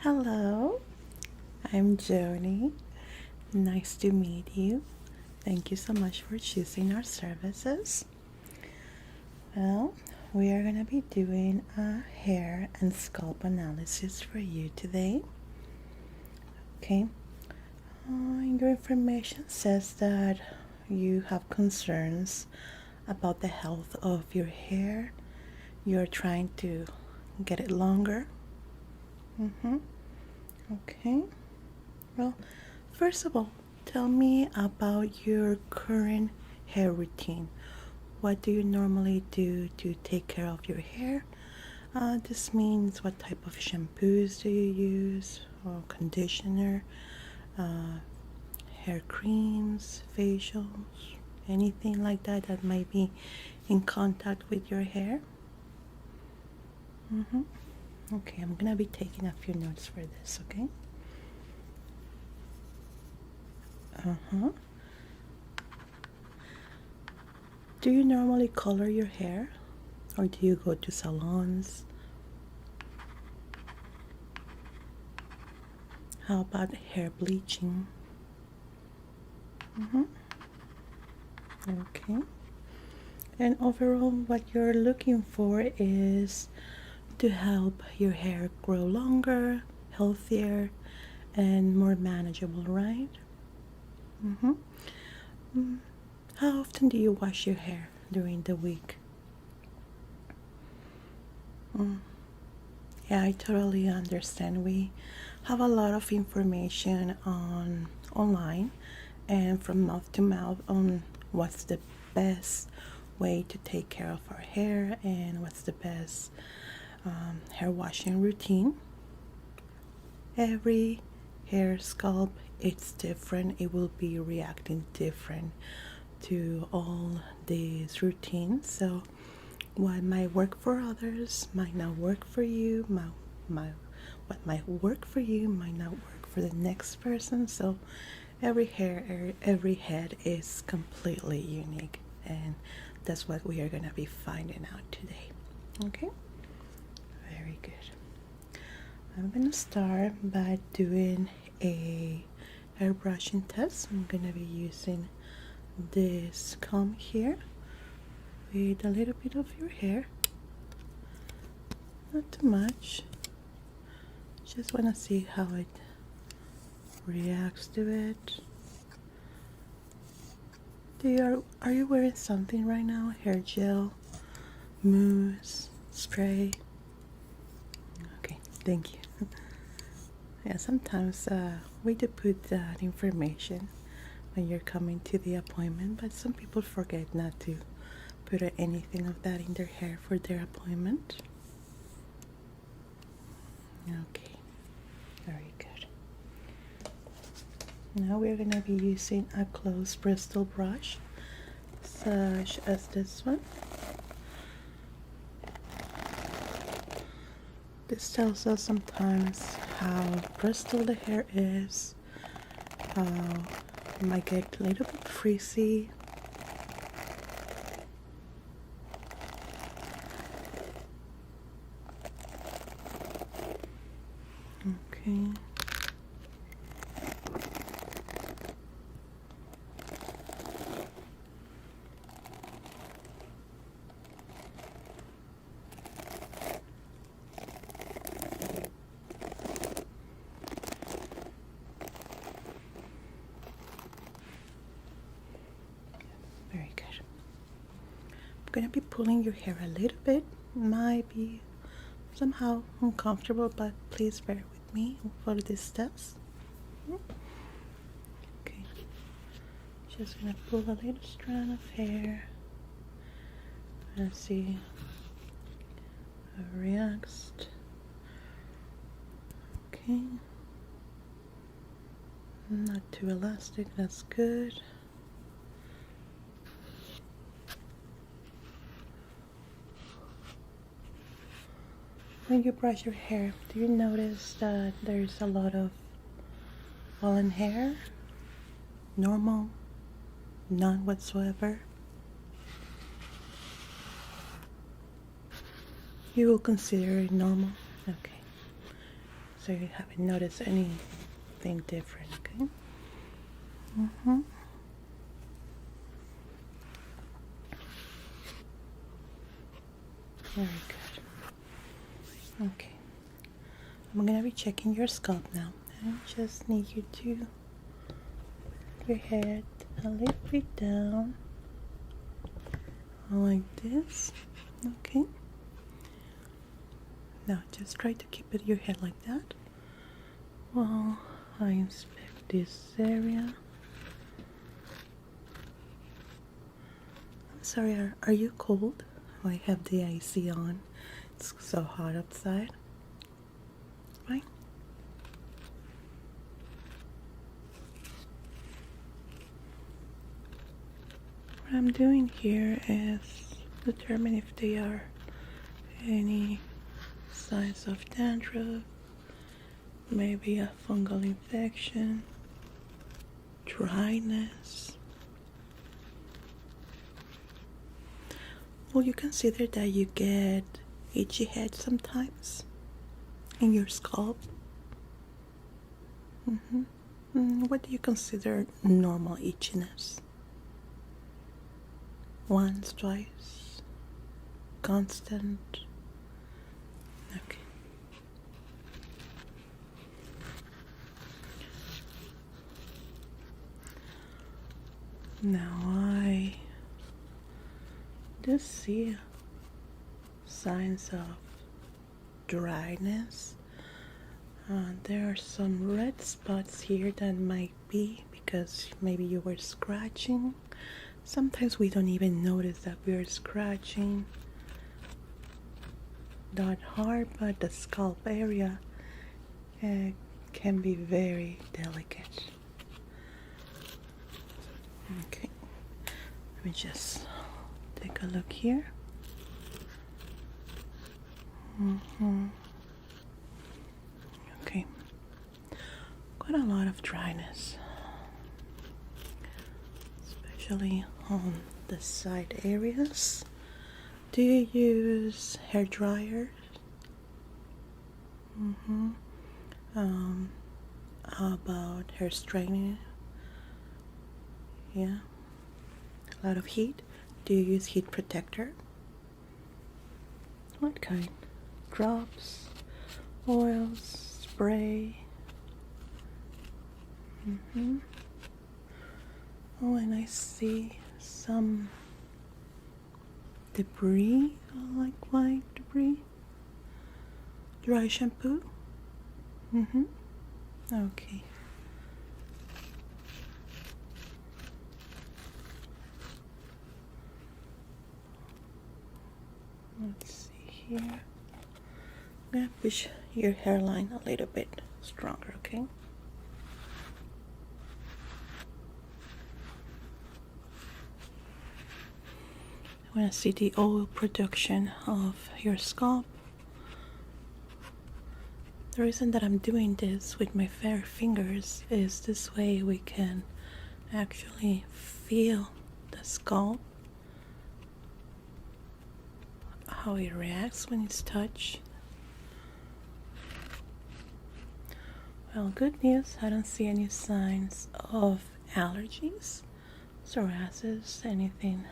Hello, I'm Jonie. Nice to meet you. Thank you so much for choosing our services. Well, we are going to be doing a hair and scalp analysis for you today. Okay, your information says that you have concerns about the health of your hair. You're trying to get it longer. Okay. Well, first of all, tell me about your current hair routine. What do you normally do to take care of your hair? This means what type of shampoos do you use, or conditioner, hair creams, facials, anything like that that might be in contact with your hair? Okay, I'm gonna be taking a few notes for this, okay? Do you normally color your hair, or do you go to salons? How about hair bleaching? Okay. And overall, what you're looking for is to help your hair grow longer, healthier, and more manageable, right? How often do you wash your hair during the week? Yeah, I totally understand. We have a lot of information online and from mouth to mouth on what's the best way to take care of our hair and what's the best hair washing routine. Every hair scalp, it's different. It will be reacting different to all these routines. So what might work for others might not work for you. What might work for you might not work for the next person. So every head is completely unique, and that's what we are going to be finding out today. Okay, very good. I'm going to start by doing a hair brushing test. I'm going to be using this comb here with a little bit of your hair, not too much. Just want to see how it reacts to it. Are you wearing something right now? Hair gel, mousse, spray? Okay, thank you. Yeah, sometimes we do put that information when you're coming to the appointment, but some people forget not to put anything of that in their hair for their appointment. Okay, very good. Now we're going to be using a closed bristle brush, such as this one. This tells us sometimes how bristle the hair is, how it might get a little bit frizzy. Okay. Very good. I'm going to be pulling your hair a little bit. Might be somehow uncomfortable, but please bear with me for these steps. Okay. Just going to pull a little strand of hair and see how it reacts. Okay. Not too elastic, that's good. When you brush your hair, do you notice that there's a lot of fallen hair? Normal? None whatsoever? You will consider it normal? Okay. so you haven't noticed anything different, okay? Very good. Okay. I'm gonna be checking your scalp now. I just need you to put your head a little bit down, like this. Okay. Now just try to keep your head like that while I inspect this area. I'm sorry, are you cold? I have the AC on. It's so hot outside. Right? What I'm doing here is determine if there are any signs of dandruff, maybe a fungal infection, dryness. Will you consider that you get itchy head sometimes in your scalp? What do you consider normal itchiness? Once, twice, constant? Okay. Now I do see signs of dryness. There are some red spots here that might be because maybe you were scratching. Sometimes we don't even notice that we're scratching that hard, but the scalp area can be very delicate. Okay, let me just take a look here. Okay, quite a lot of dryness, especially on the side areas. Do you use hair dryers? How about hair straightening? Yeah, a lot of heat. Do you use heat protector? What kind? Drops, oils, spray? Oh, and I see some debris, like white debris. Dry shampoo? Okay. Let's see here. I'm gonna push your hairline a little bit stronger, okay? I want to see the oil production of your scalp. The reason that I'm doing this with my fair fingers is this way we can actually feel the scalp, how it reacts when it's touched. Well, good news, I don't see any signs of allergies, psoriasis, anything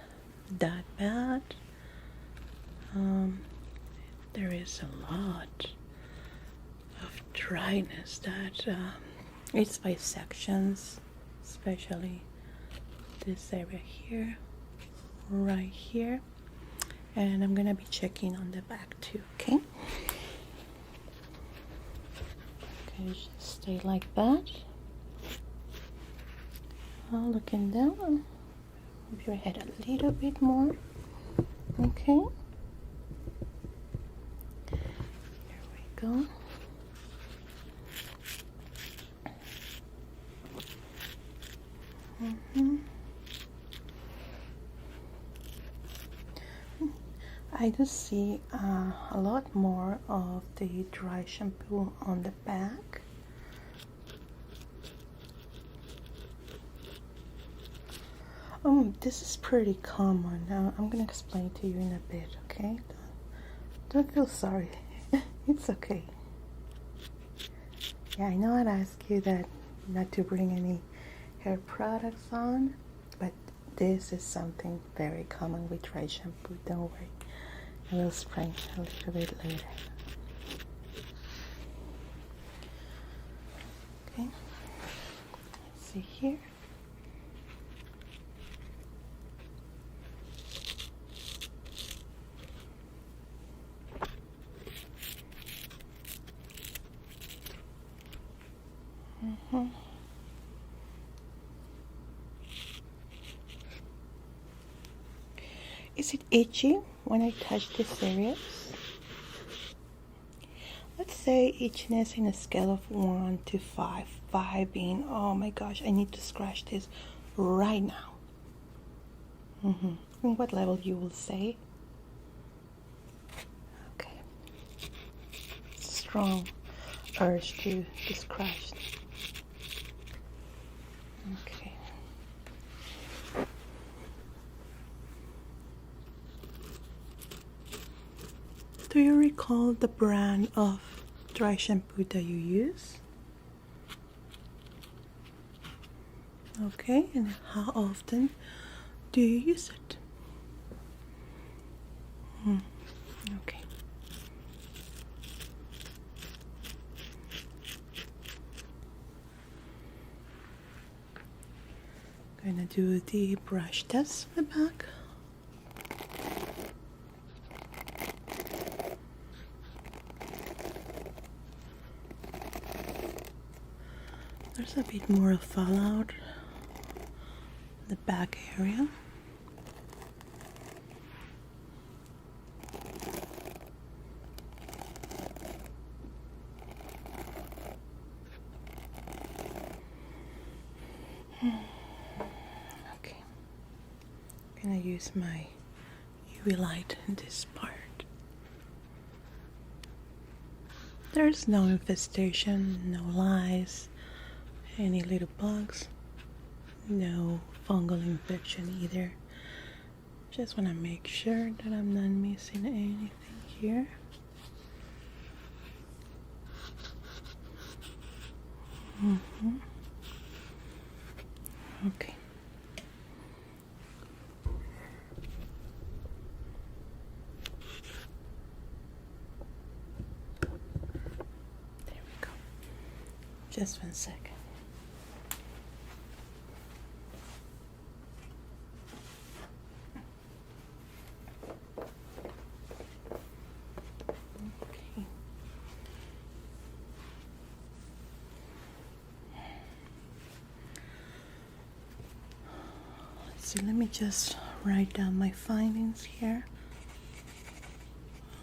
that bad. There is a lot of dryness that it's by sections, especially this area here, right here, and I'm gonna be checking on the back too. Okay, just stay like that. Looking down, move your head a little bit more. Okay, here we go. I do see a lot more of the dry shampoo on the back. This is pretty common. I'm gonna explain to you in a bit, okay? Don't feel sorry. It's okay. Yeah, I know I'd ask you that not to bring any hair products on, but this is something very common with dry shampoo. Don't worry, I will spray a little bit later. Okay, let's see here. Is it itchy when I touch these areas? Let's say itchiness in a scale of 1 to 5. 5 being, oh my gosh, I need to scratch this right now. And what level you will say? Okay. Strong urge to scratch. Okay. Do you recall the brand of dry shampoo that you use? Okay, and how often do you use it? Okay. I'm gonna do the brush test in the back. There's a bit more fallout in the back area. Okay, I'm gonna use my UV light in this part. There's no infestation, no lice, any little bugs, no fungal infection either. Just want to make sure that I'm not missing anything here. Okay. There we go. Just 1 second. Okay. Let's see, let me just write down my findings here.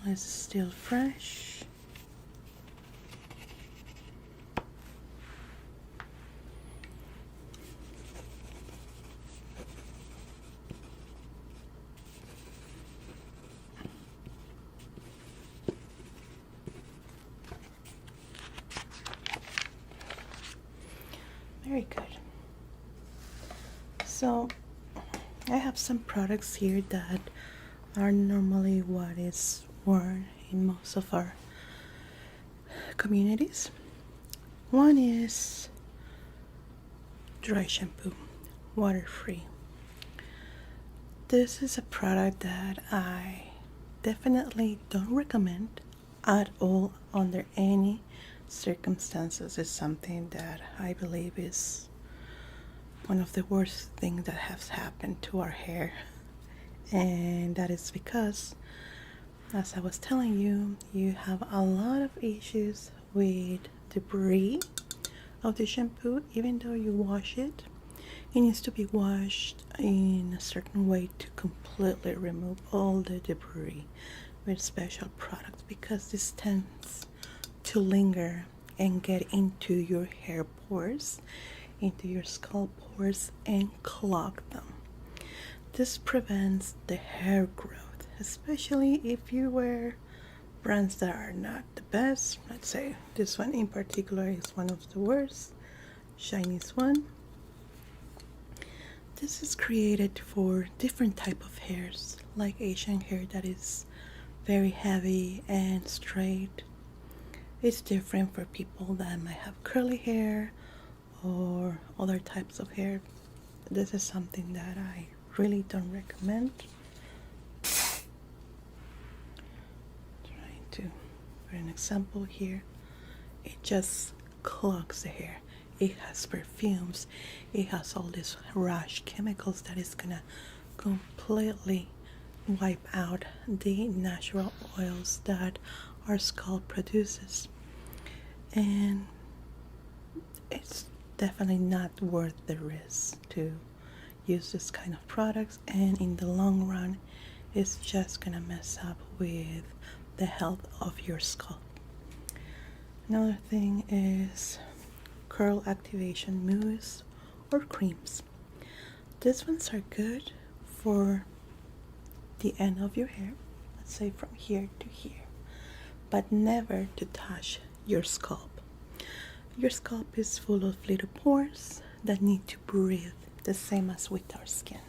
It's still fresh. Very good. So I have some products here that are normally what is worn in most of our communities. One is dry shampoo, water-free. This is a product that I definitely don't recommend at all under any circumstances. It's something that I believe is one of the worst things that has happened to our hair, and that is because, as I was telling you, you have a lot of issues with debris of the shampoo. Even though you wash it, it needs to be washed in a certain way to completely remove all the debris with special products, because this tends to linger and get into your hair pores, into your scalp pores, and clog them. This prevents the hair growth, especially if you wear brands that are not the best. Let's say this one in particular is one of the worst, Chinese one. This is created for different type of hairs, like Asian hair that is very heavy and straight, It's different for people that might have curly hair or other types of hair. This is something that I really don't recommend. Trying to put an example here. It just clogs the hair. It has perfumes. It has all these rash chemicals that is gonna completely wipe out the natural oils that our scalp produces. And it's definitely not worth the risk to use this kind of products, and in the long run it's just gonna mess up with the health of your scalp. Another thing is curl activation mousse or creams. These ones are good for the end of your hair, let's say from here to here, but never to touch your scalp. Your scalp is full of little pores that need to breathe, the same as with our skin.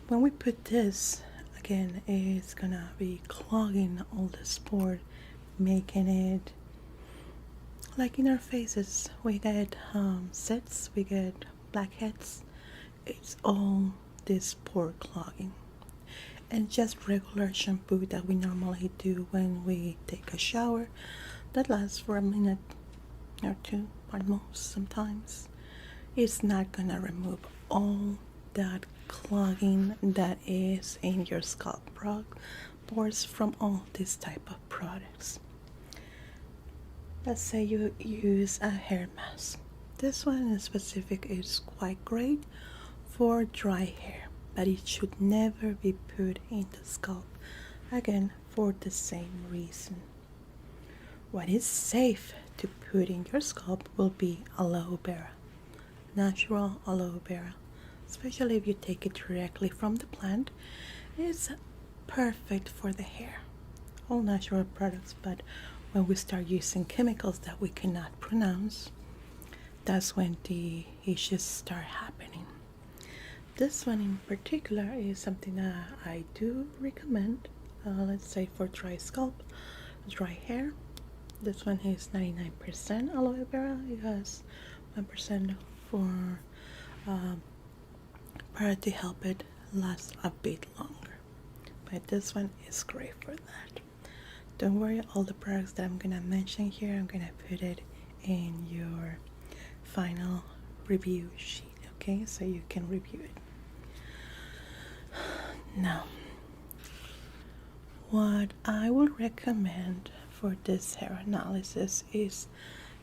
When we put this, again, it's gonna be clogging all the pores, making it like in our faces. We get sets, we get blackheads. It's all this pore clogging. And just regular shampoo that we normally do when we take a shower, that lasts for a minute or two at most sometimes. It's not gonna remove all that clogging that is in your scalp pores from all this type of products. Let's say you use a hair mask. This one in specific is quite great for dry hair, but it should never be put in the scalp, again for the same reason. What is safe to put in your scalp will be aloe vera, natural aloe vera, especially if you take it directly from the plant. It's perfect for the hair. All natural products, but when we start using chemicals that we cannot pronounce, that's when the issues start happening. This one in particular is something that I do recommend, let's say for dry scalp, dry hair. This one is 99% aloe vera. It has 1% for para to help it last a bit longer. But this one is great for that. Don't worry, all the products that I'm gonna mention here, I'm gonna put it in your final review sheet, okay? So you can review it. Now, what I would recommend for this hair analysis is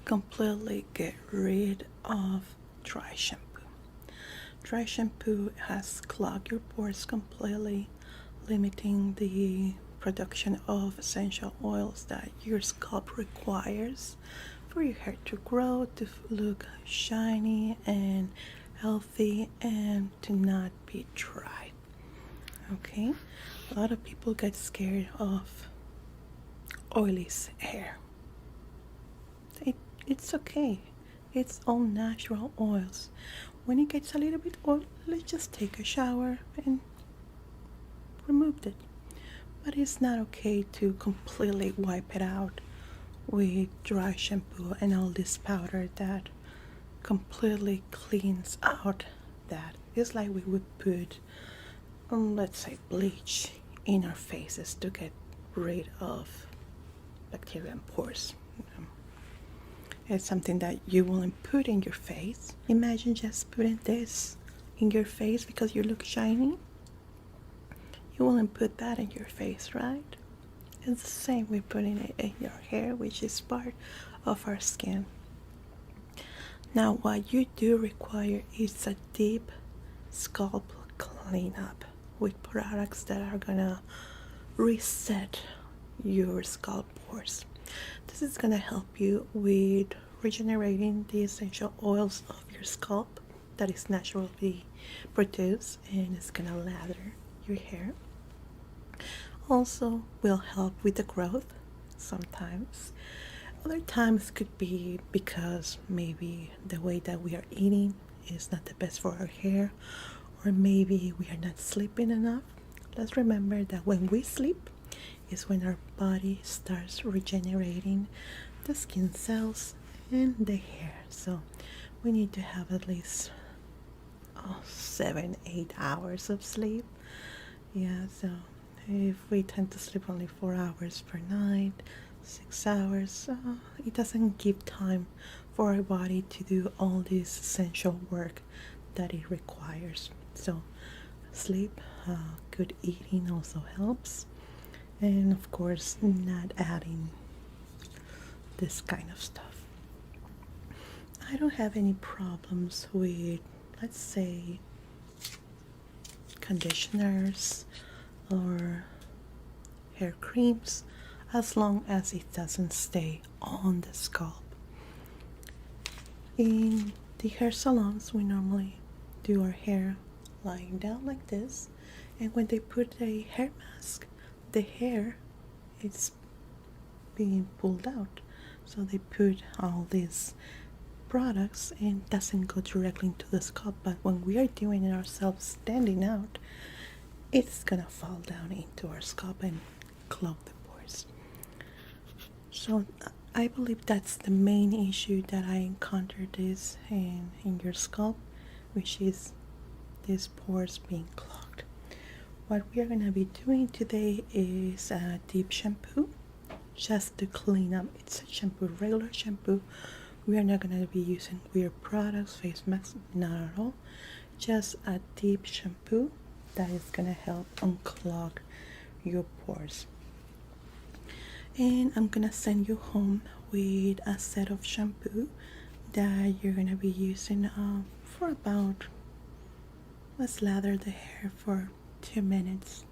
completely get rid of dry shampoo. Dry shampoo has clogged your pores completely, limiting the production of essential oils that your scalp requires for your hair to grow, to look shiny and healthy, and to not be dry. Okay, a lot of people get scared of oily hair. It's okay. It's all natural oils. When it gets a little bit oily, let's just take a shower and remove it. But it's not okay to completely wipe it out with dry shampoo and all this powder that completely cleans out that. It's like we would put let's say bleach in our faces to get rid of bacteria and pores. It's something that you wouldn't put in your face. Imagine just putting this in your face because you look shiny. You wouldn't put that in your face, right? It's the same with putting it in your hair, which is part of our skin. Now, what you do require is a deep scalp cleanup with products that are gonna reset your scalp pores. This is gonna help you with regenerating the essential oils of your scalp that is naturally produced, and it's gonna lather your hair. Also will help with the growth sometimes. Other times could be because maybe the way that we are eating is not the best for our hair, or maybe we are not sleeping enough. Let's remember that when we sleep, is when our body starts regenerating the skin cells and the hair. So we need to have at least 7-8 hours of sleep. Yeah, so if we tend to sleep only 4 hours per night, 6 hours, it doesn't give time for our body to do all this essential work that it requires. So sleep, good eating also helps, and of course not adding this kind of stuff. I don't have any problems with, let's say, conditioners or hair creams, as long as it doesn't stay on the scalp. In the hair salons, we normally do our hair lying down like this, and when they put a hair mask, the hair is being pulled out. So they put all these products and doesn't go directly into the scalp, but when we are doing it ourselves standing out, it's gonna fall down into our scalp and clog the pores. So I believe that's the main issue that I encountered this in your scalp, which is these pores being clogged. What we are going to be doing today is a deep shampoo just to clean up. It's a shampoo, regular shampoo. We are not going to be using weird products, face masks, not at all. Just a deep shampoo that is going to help unclog your pores. And I'm going to send you home with a set of shampoo that you're going to be using for about, let's lather the hair for 2 minutes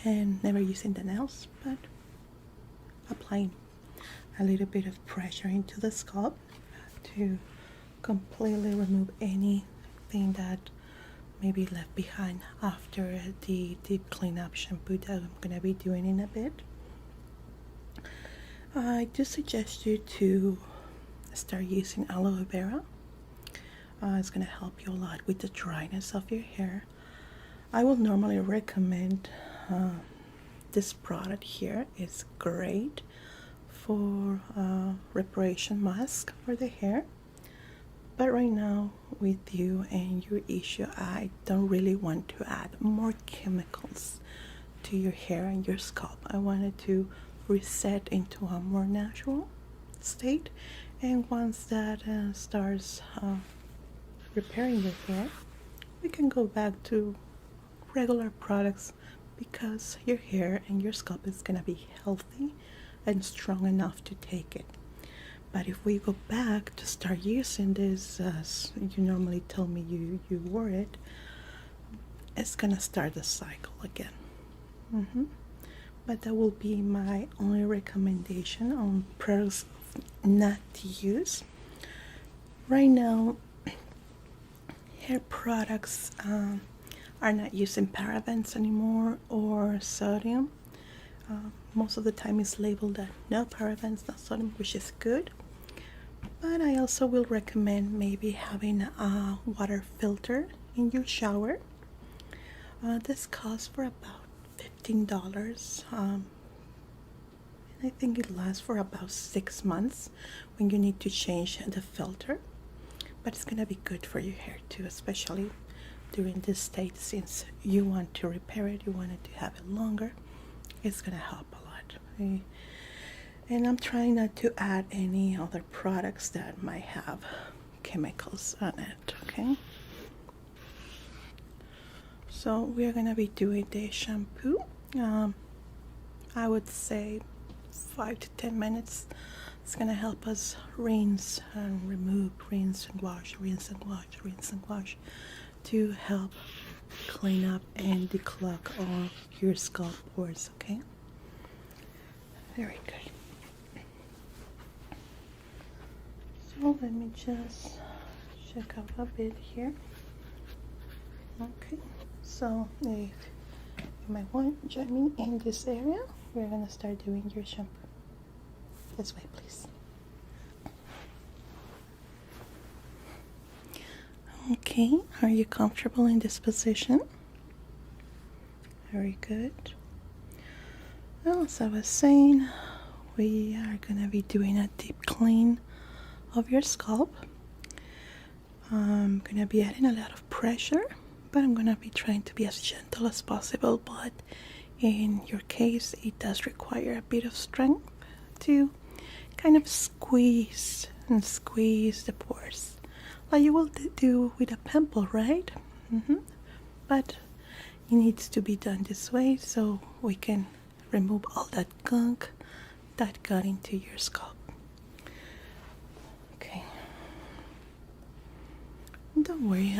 and never using the nails, but applying a little bit of pressure into the scalp to completely remove anything that may be left behind after the deep cleanup shampoo that I'm going to be doing in a bit. I do suggest you to start using aloe vera. It's going to help you a lot with the dryness of your hair. I will normally recommend this product here. It's great for reparation mask for the hair, but right now with you and your issue, I don't really want to add more chemicals to your hair and your scalp. I wanted to reset into a more natural state, and once that starts repairing your hair, we can go back to regular products, because your hair and your scalp is going to be healthy and strong enough to take it. But if we go back to start using this as you normally tell me you wore it, it's going to start the cycle again. But that will be my only recommendation on products not to use. Right now, hair products are not using parabens anymore or sodium. Most of the time it's labeled that no parabens, no sodium, which is good. But I also will recommend maybe having a water filter in your shower. This costs for about $15. And I think it lasts for about 6 months when you need to change the filter. But it's going to be good for your hair too, especially during this state, since you want to repair it, you want it to have it longer. It's going to help a lot. Okay? And I'm trying not to add any other products that might have chemicals on it. Okay, so we're going to be doing the shampoo. I would say 5 to 10 minutes. It's going to help us rinse and remove, rinse and wash, rinse and wash, rinse and wash, to help clean up and declog all your scalp pores. Okay, very good. So let me just check up a bit here. Okay, so if you might want Jonie in this area, we're gonna start doing your shampoo. This way, please. Okay, are you comfortable in this position? Very good. As I was saying, we are gonna be doing a deep clean of your scalp. I'm gonna be adding a lot of pressure, but I'm gonna be trying to be as gentle as possible. But in your case, it does require a bit of strength to kind of squeeze and squeeze the pores, like you will do with a pimple, right? But it needs to be done this way so we can remove all that gunk that got into your scalp. Okay. Don't worry,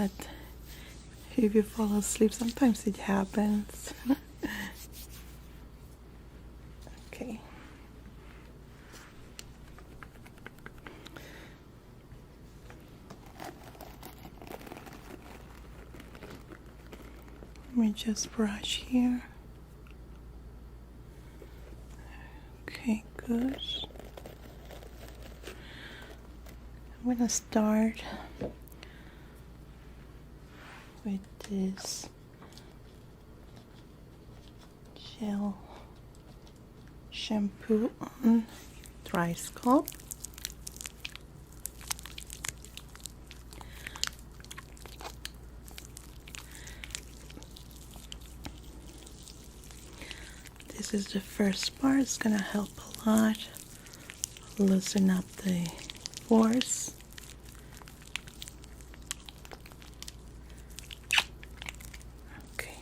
if you fall asleep, sometimes it happens. Okay. Let me just brush here. Okay, good. I'm gonna start with this gel shampoo on dry scalp. This is the first part. It's gonna help a lot loosen up the pores. Okay.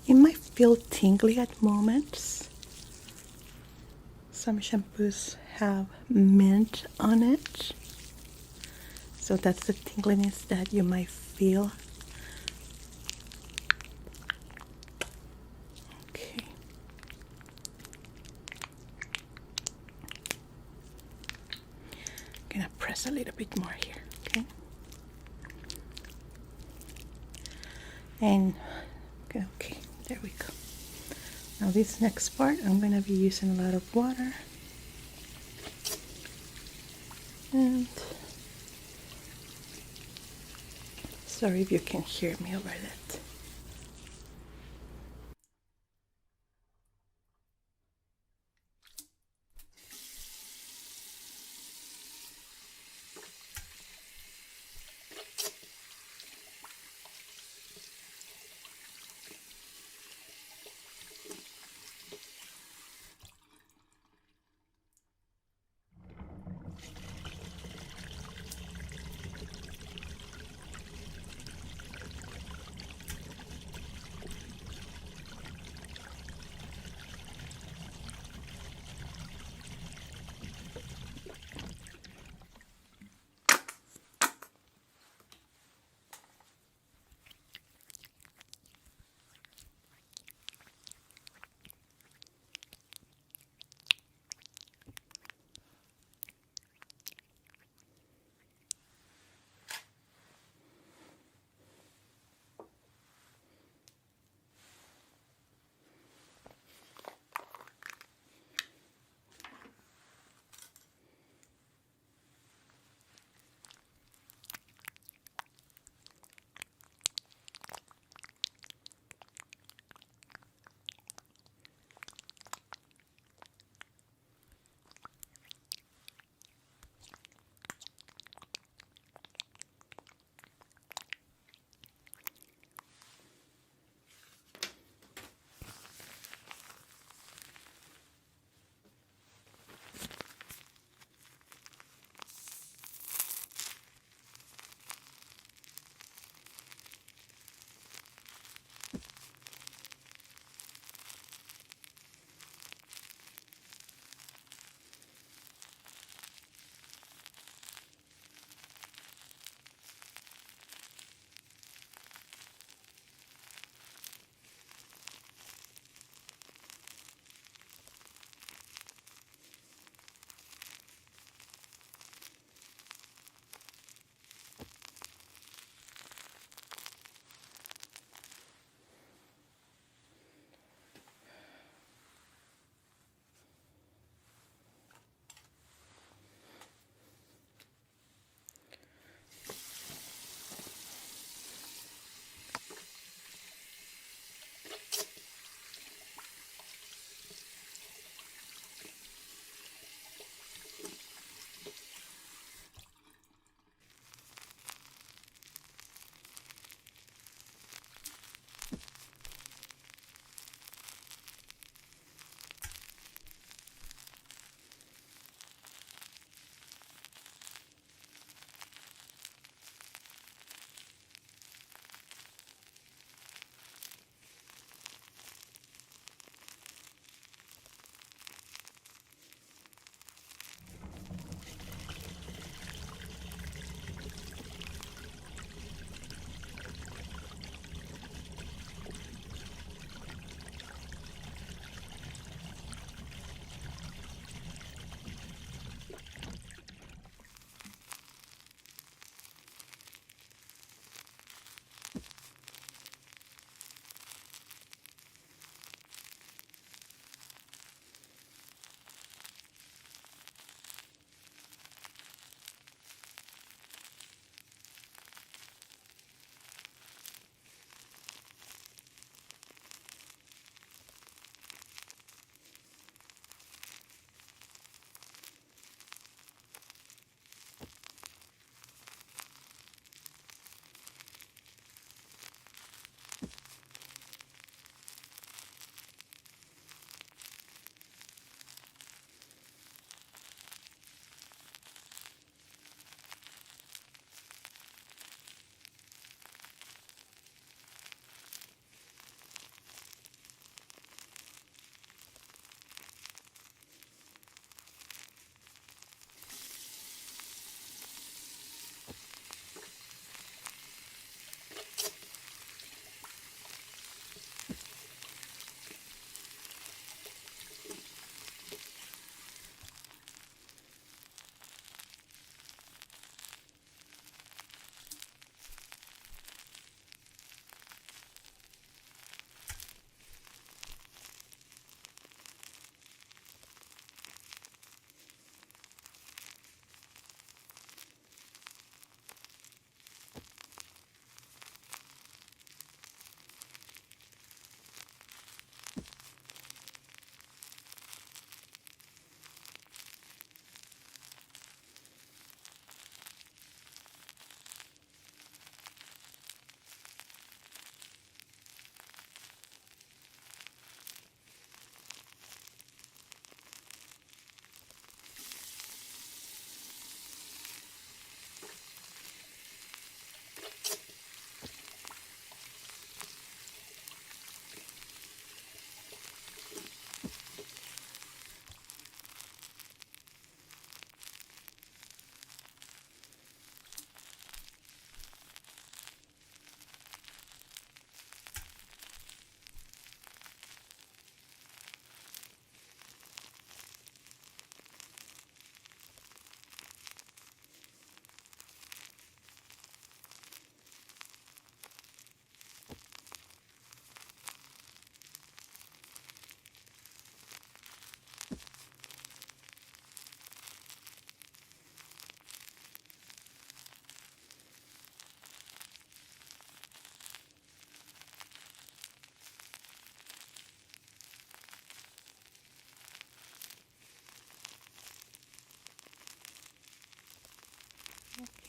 It might feel tingly at moments. Some shampoos have mint on it, so that's the tingliness that you might feel. Okay. I'm gonna press a little bit more here, okay? And okay, there we go. Now this next part, I'm gonna be using a lot of water. And sorry if you can hear me over that.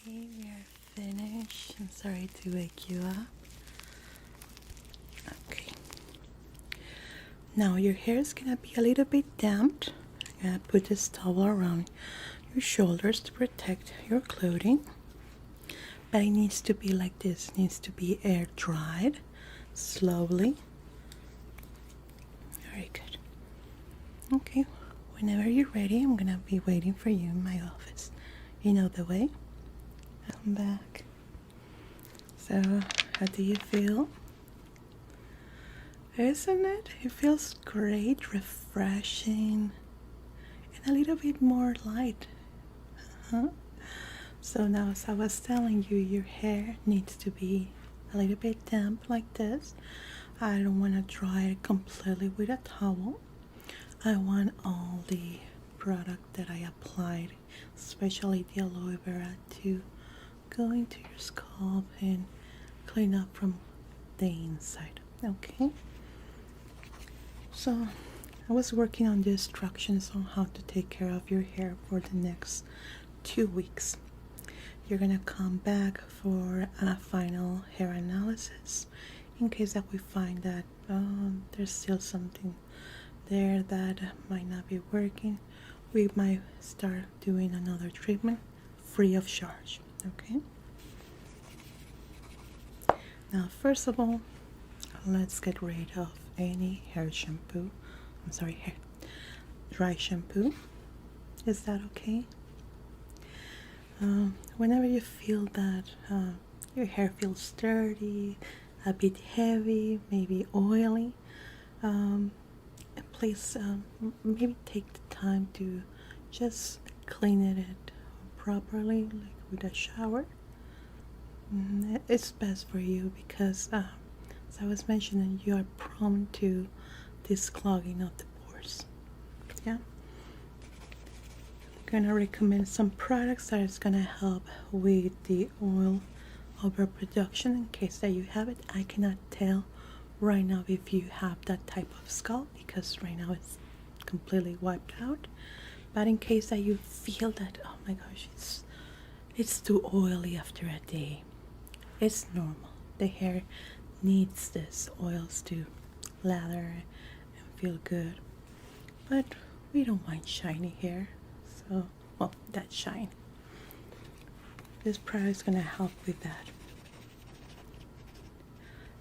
Okay, we are finished. I'm sorry to wake you up. Okay. Now your hair is gonna be a little bit damp. I'm gonna put this towel around your shoulders to protect your clothing. But it needs to be like this. It needs to be air dried slowly. Very good. Okay, whenever you're ready, I'm gonna be waiting for you in my office. You know the way. I'm back. So, how do you feel? Isn't it? It feels great, refreshing, and a little bit more light. So now, as I was telling you, your hair needs to be a little bit damp like this. I don't want to dry it completely with a towel. I want all the product that I applied, especially the aloe vera, to go into your scalp and clean up from the inside. Okay, so I was working on the instructions on how to take care of your hair for the next 2 weeks. You're gonna come back for a final hair analysis in case that we find that there's still something there that might not be working. We might start doing another treatment free of charge. Okay, now first of all, let's get rid of any hair shampoo. I'm sorry, hair dry shampoo. Is that okay? Whenever you feel that your hair feels dirty, a bit heavy, maybe oily, please maybe take the time to just clean it properly, like with a shower. It's best for you because, as I was mentioning, you are prone to this clogging of the pores. Yeah. I'm gonna recommend some products that is gonna help with the oil overproduction in case that you have it. I cannot tell right now if you have that type of scalp because right now it's completely wiped out, but in case that you feel that, oh my gosh, it's too oily after a day, it's normal. The hair needs this oils to lather and feel good, but we don't mind shiny hair. So, well, that shine. This product is gonna help with that.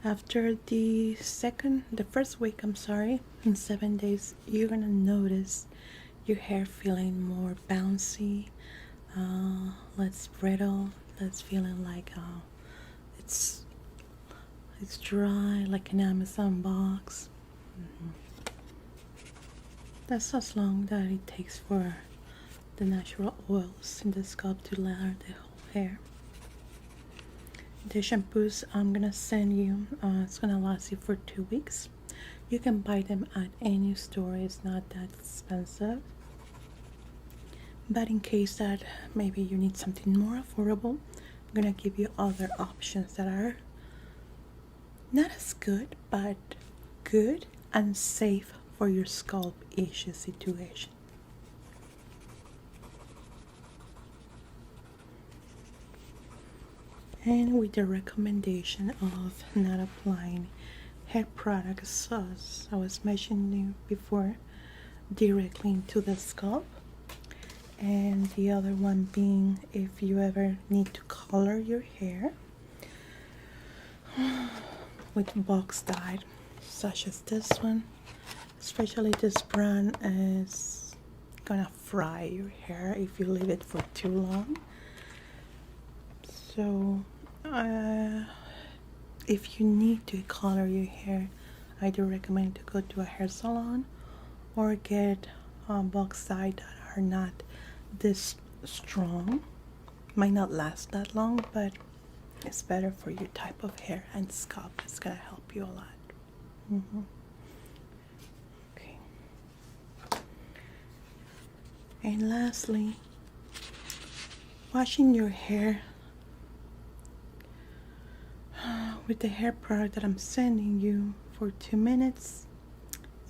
After the first week, in 7 days, you're gonna notice your hair feeling more bouncy, less brittle, less feeling like it's dry, like an Amazon box. That's as long that it takes for the natural oils in the scalp to lather the whole hair. The shampoos I'm gonna send you, it's gonna last you for 2 weeks. You can buy them at any store, it's not that expensive. But in case that maybe you need something more affordable, I'm gonna give you other options that are not as good, but good and safe for your scalp issue situation. And with the recommendation of not applying hair products, as I was mentioning before, directly into the scalp. And the other one being if you ever need to color your hair with box dye, such as this one, especially this brand, is gonna fry your hair if you leave it for too long. So if you need to color your hair, I do recommend to go to a hair salon or get box dye that are not this strong. Might not last that long, but it's better for your type of hair and scalp. It's gonna help you a lot. Okay. And lastly, washing your hair with the hair product that I'm sending you for 2 minutes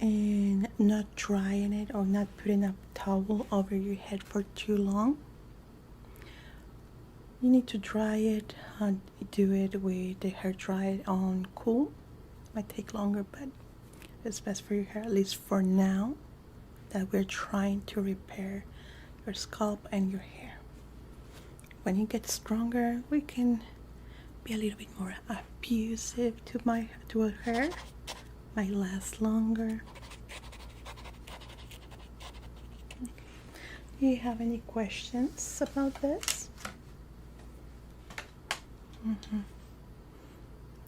and not drying it or not putting a towel over your head for too long You need to dry it and do it with the hair dried on cool. Might take longer, but it's best for your hair, at least for now, that we're trying to repair your scalp and your hair. When you get stronger, we can be a little bit more abusive to our hair. Might last longer. Okay. Do you have any questions about this?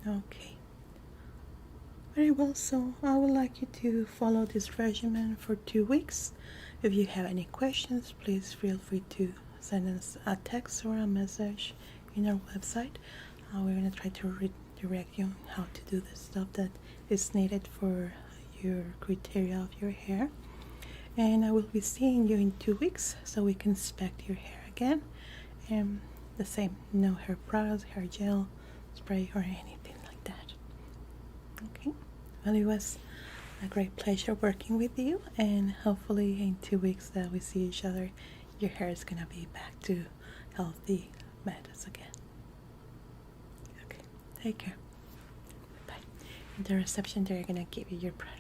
Okay. Very well, so I would like you to follow this regimen for 2 weeks. If you have any questions, please feel free to send us a text or a message in our website. We're going to try to redirect you on how to do the stuff that is needed for your criteria of your hair. And I will be seeing you in 2 weeks so we can inspect your hair again. And the same, no hair products, hair gel, spray, or anything like that. Okay, well, it was a great pleasure working with you, and hopefully in 2 weeks that we see each other, your hair is gonna be back to healthy methods again. Okay, take care. Bye. In the reception, they're gonna give you your product.